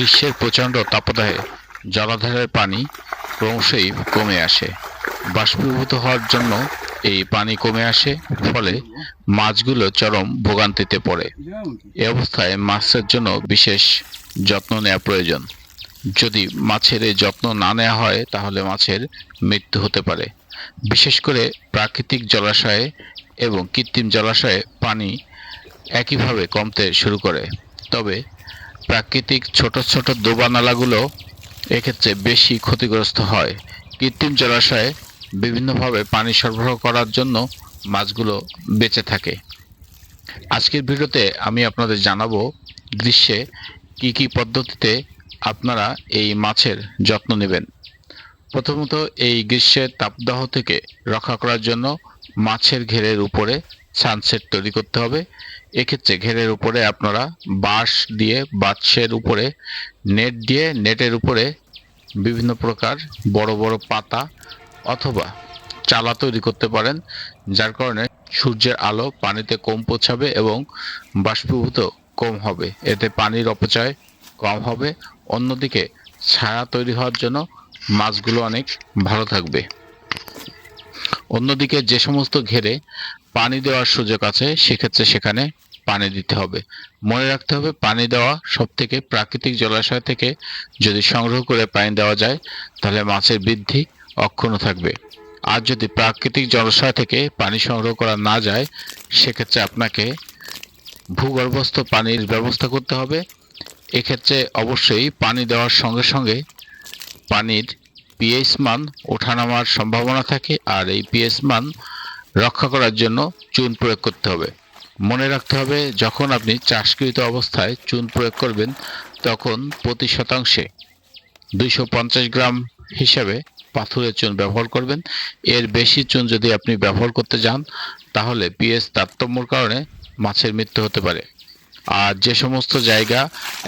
গ্রীষ্মের প্রচণ্ড তাপদাহে জলাধারের পানি ক্রমশই কমে আসে। বাষ্পীভূত হওয়ার জন্য এই পানি কমে আসে, ফলে মাছগুলো চরম ভোগান্তিতে পড়ে। এ অবস্থায় মাছের জন্য বিশেষ যত্ন নেওয়া প্রয়োজন। যদি মাছের এই যত্ন না নেওয়া হয় তাহলে মাছের মৃত্যু হতে পারে। বিশেষ করে প্রাকৃতিক জলাশয়ে এবং কৃত্রিম জলাশয়ে পানি একইভাবে কমতে শুরু করে। তবে প্রাকৃতিক ছোট ছোট ডোবা নালাগুলো এক্ষেত্রে বেশি ক্ষতিগ্রস্ত হয়। কৃত্রিম জলাশয়ে বিভিন্নভাবে পানি সরবরাহ করার জন্য মাছগুলো বেঁচে থাকে। আজকের ভিডিওতে আমি আপনাদের জানাবো গ্রীষ্মে কি কি পদ্ধতিতে আপনারা এই মাছের যত্ন নেবেন। প্রথমত, এই গ্রীষ্মের তাপদাহ থেকে রক্ষা করার জন্য মাছের ঘেরের উপরে সানসেট তৈরি করতে হবে। এক্ষেত্রে ঘেরের উপরে আপনারা বাঁশ দিয়ে বাঁশের উপরে নেট দিয়ে নেটের উপরে বিভিন্ন প্রকার বড় বড় পাতা অথবা চালা তৈরি করতে পারেন, যার কারণে সূর্যের আলো পানিতে কম পৌঁছাবে এবং বাষ্পীভূত কম হবে, এতে পানির অপচয় কম হবে। অন্যদিকে ছায়া তৈরি হওয়ার জন্য মাছগুলো অনেক ভালো থাকবে। অন্যদিকে যে সমস্ত ঘেরে পানি দেওয়ার সুযোগ আছে সেক্ষেত্রে সেখানে পানি দিতে হবে। মনে রাখতে হবে, পানি দেওয়া সবথেকে প্রাকৃতিক জলাশয় থেকে যদি সংগ্রহ করে পানি দেওয়া যায় তাহলে মাছের বৃদ্ধি অক্ষুণ্ণ থাকবে। আর যদি প্রাকৃতিক জলাশয় থেকে পানি সংগ্রহ করা না যায় সেক্ষেত্রে আপনাকে ভূগর্ভস্থ পানির ব্যবস্থা করতে হবে। এক্ষেত্রে অবশ্যই পানি দেওয়ার সঙ্গে সঙ্গে পানির পিএইচ মান ওঠানামার সম্ভাবনা থাকে, আর এই পিএইচ মান রক্ষা করার জন্য চুন প্রয়োগ করতে হবে। মনে রাখতে হবে, যখন আপনি চাষকৃত অবস্থায় চুন প্রয়োগ করবেন তখন প্রতি শতাংশে 250 গ্রাম হিসাবে পাথুরে চুন ব্যবহার করবেন। এর বেশি চুন যদি আপনি ব্যবহার করতে যান তাহলে পিএইচ তারতম্যের কারণে মাছের মৃত্যু হতে পারে। আর যে সমস্ত জায়গা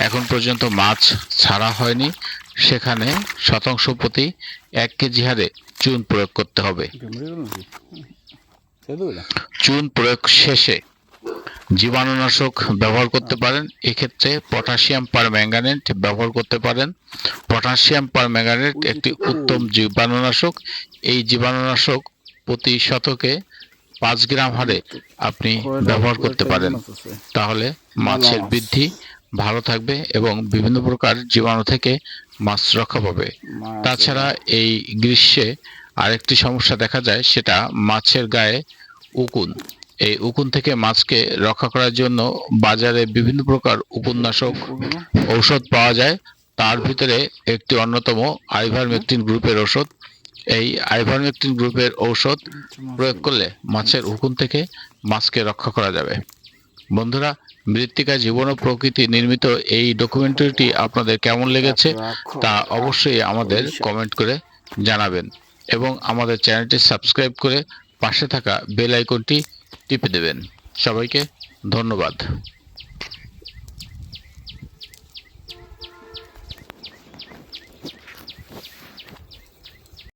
এখন পর্যন্ত মাছ ছাড়া হয়নি সেখানে শতাংশ প্রতি 1 কেজি হারে চুন প্রয়োগ করতে হবে। চুন প্রয়োগ শেষে জীবাণুনাশক ব্যবহার করতে পারেন। এক্ষেত্রে পটাশিয়াম পারম্যাঙ্গানেট ব্যবহার করতে পারেন। পটাশিয়াম পারম্যাঙ্গানেট একটি উত্তম জীবাণুনাশক। এই জীবাণুনাশক প্রতি শতকে 5 গ্রাম হারে আপনি ব্যবহার করতে পারেন, তাহলে মাছের বৃদ্ধি ভালো থাকবে এবং বিভিন্ন প্রকার জীবাণু থেকে মাছ রক্ষা পাবে। তাছাড়া এই গ্রীষ্মে আরেকটি সমস্যা দেখা যায়, সেটা মাছের গায়ে উকুন। এই উকুন থেকে মাছকে রক্ষা করার জন্য বাজারে বিভিন্ন প্রকার উকুননাশক ঔষধ পাওয়া যায়। তার ভিতরে একটি অন্যতম আইভারমেকটিন গ্রুপের ওষুধ। এই আইভারমেকটিন গ্রুপের ঔষধ প্রয়োগ করলে মাছের উকুন থেকে মাছকে রক্ষা করা যাবে। বন্ধুরা, মৃত্তিকা জীবন ও প্রকৃতি নির্মিত এই ডকুমেন্টারিটি আপনাদের কেমন লেগেছে তা অবশ্যই আমাদের কমেন্ট করে জানাবেন এবং আমাদের চ্যানেলটি সাবস্ক্রাইব করে পাশে থাকা বেল আইকনটি টিপে দেবেন। সবাইকে ধন্যবাদ।